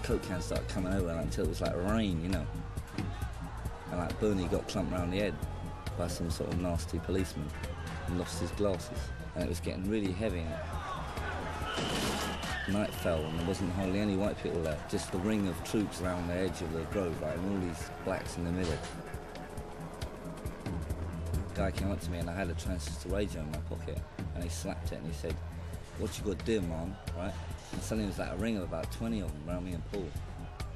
Coke cans started coming over until it was like rain, you know. And like Bernie got clumped round the head by some sort of nasty policeman and lost his glasses. And it was getting really heavy. Night fell and there wasn't hardly any white people there, just the ring of troops around the edge of the grove, like, and all these blacks in the middle. The guy came up to me and I had a transistor radio in my pocket and he slapped it and he said, "What you got to do, man?" Right? And suddenly there was like a ring of about 20 of them around me and Paul.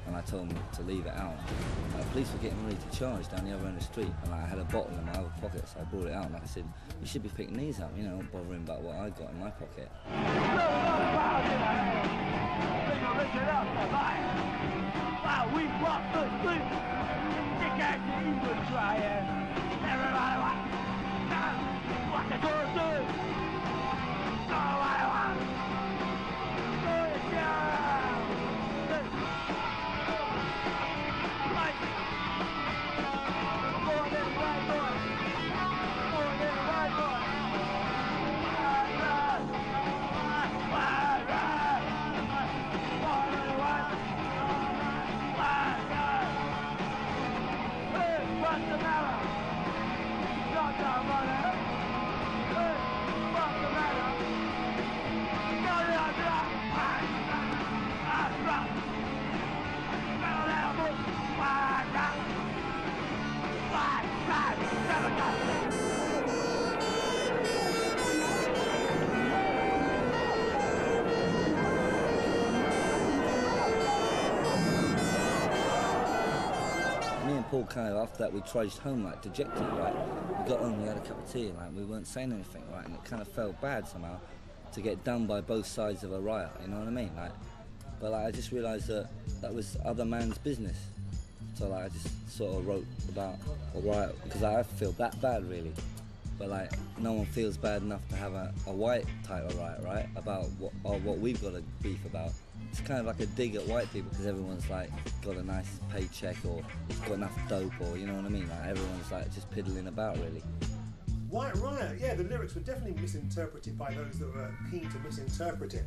And I told them to leave it out. And the police were getting ready to charge down the other end of the street. And I had a bottle in my other pocket, so I brought it out and I said, "You should be picking these up, you know, not bothering about what I got in my pocket." Paul kind of, after that, we trudged home like dejected, right? We got home, we had a cup of tea, and like we weren't saying anything, right? And it kind of felt bad somehow to get done by both sides of a riot, you know what I mean? Like, but like I just realised that that was other man's business. So like I just sort of wrote about a riot because I feel that bad really. But like no one feels bad enough to have a white type of riot, right? About what we've got to beef about. It's kind of like a dig at white people because everyone's like got a nice paycheck or got enough dope or, you know what I mean? Like everyone's like just piddling about really. White Riot, yeah, the lyrics were definitely misinterpreted by those that were keen to misinterpret it.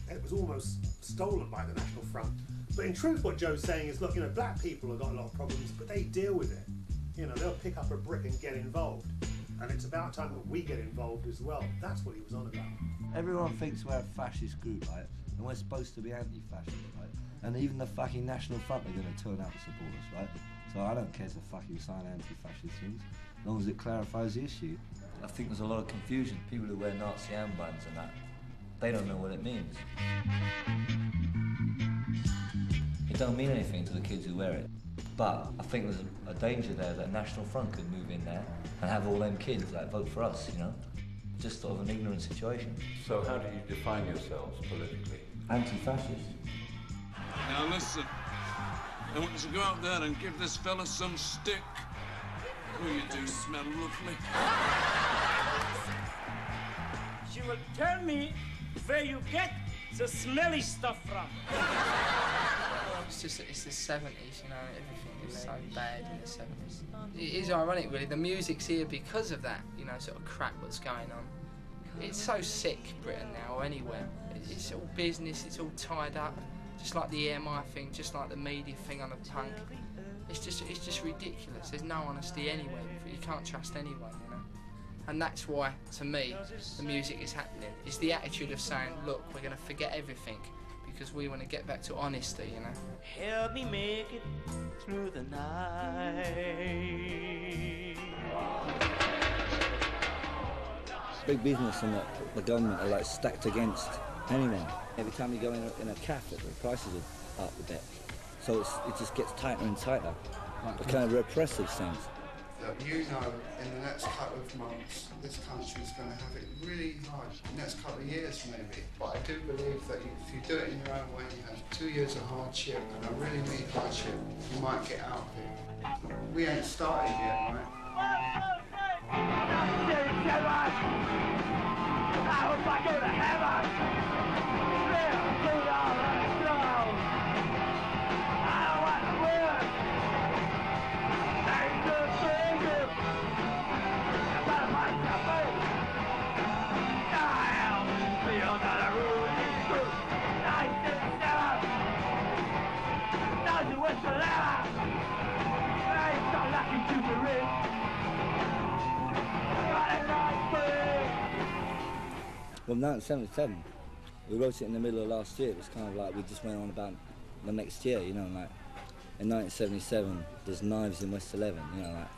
It was almost stolen by the National Front. But in truth what Joe's saying is, look, you know, black people have got a lot of problems, but they deal with it. You know, they'll pick up a brick and get involved. And it's about time that we get involved as well. That's what he was on about. Everyone thinks we're a fascist group, right? And we're supposed to be anti-fascist, right? And even the fucking National Front are going to turn out to support us, right? So I don't care to fucking sign anti-fascist things, as long as it clarifies the issue. I think there's a lot of confusion. People who wear Nazi armbands and that, they don't know what it means. It don't mean anything to the kids who wear it. But I think there's a danger there that National Front could move in there and have all them kids like vote for us, you know? Just sort of an ignorant situation. So how do you define yourselves politically? Anti-fascist. Now listen, I want you to go out there and give this fella some stick. Oh, you do smell lovely. She will tell me where you get the smelly stuff from. It's the 70s, you know, everything is so bad in the 70s. It is ironic, really, the music's here because of that, you know, sort of crap that's going on. It's so sick, Britain now, or anywhere. It's all business, it's all tied up, just like the EMI thing, just like the media thing on the punk. It's just ridiculous. There's no honesty anywhere. You can't trust anyone, you know. And that's why, to me, the music is happening. It's the attitude of saying, look, we're going to forget everything because we want to get back to honesty, you know. Help me make it through the night. Big business and the government are like stacked against anyone. Every time you go in a cafe, the prices are up a bit. So it just gets tighter and tighter. Like a kind of repressive sense. You know, in the next couple of months, this country's going to have it really hard. The next couple of years, maybe. But I do believe that if you do it in your own way, you have 2 years of hardship, and I really mean hardship, you might get out of it. We ain't started yet, right? I hope I go to heaven. I don't want to live. Well, 1977, we wrote it in the middle of last year. It was kind of like we just went on about the next year, you know, like in 1977, there's knives in West 11, you know, like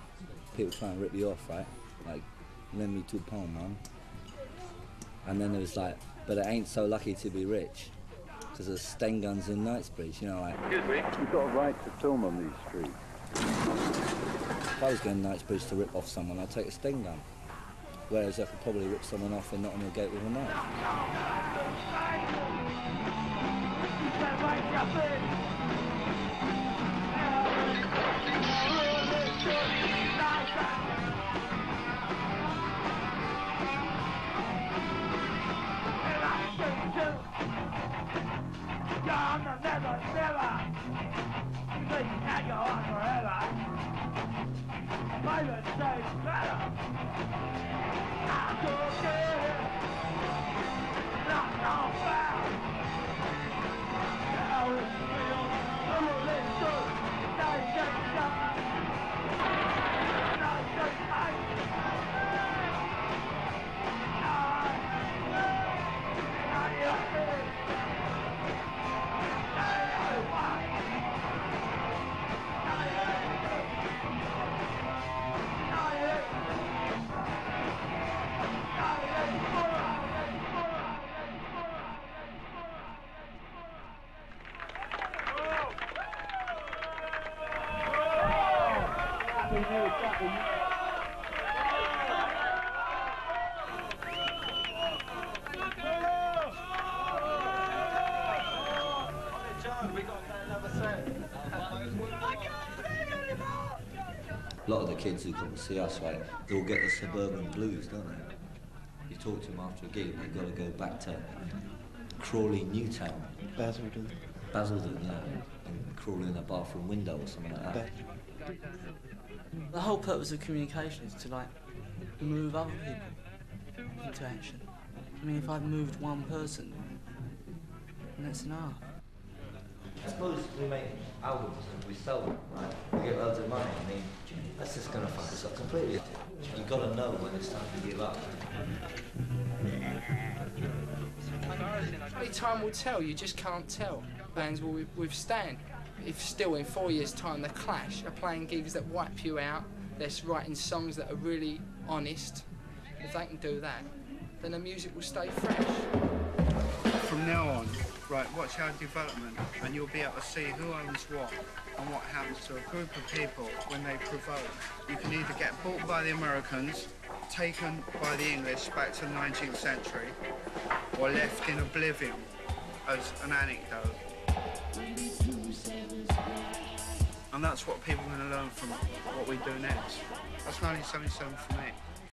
people trying to rip you off, right? Like, lend me £2, man. And then there was like, but it ain't so lucky to be rich, because there's Sten guns in Knightsbridge, you know, like. Excuse me? You've got a right to film on these streets. If I was going to Knightsbridge to rip off someone, I'd take a Sten gun. Whereas I could probably rip someone off in Nottingham Gate with a knife. A lot of the kids who come to see us, right, they all get the suburban blues, don't they? You talk to them after a gig, they've got to go back to Crawley, Newtown. Basildon. Basildon, yeah. And crawl in a bathroom window or something like that. The whole purpose of communication is to, like, move other people into action. I mean, if I've moved one person, then that's enough. I suppose we make albums and we sell them, right? We get loads of money. I mean, that's just going to fuck us up completely. You've got to know when it's time to give up. Only time will tell, you just can't tell. Bands will withstand. If still in 4 years' time the Clash are playing gigs that wipe you out, they're writing songs that are really honest, if they can do that, then the music will stay fresh. From now on, right, watch our development and you'll be able to see who owns what and what happens to a group of people when they provoke. You can either get bought by the Americans, taken by the English back to the 19th century, or left in oblivion as an anecdote. And that's what people are going to learn from what we do next. That's 1977 for me.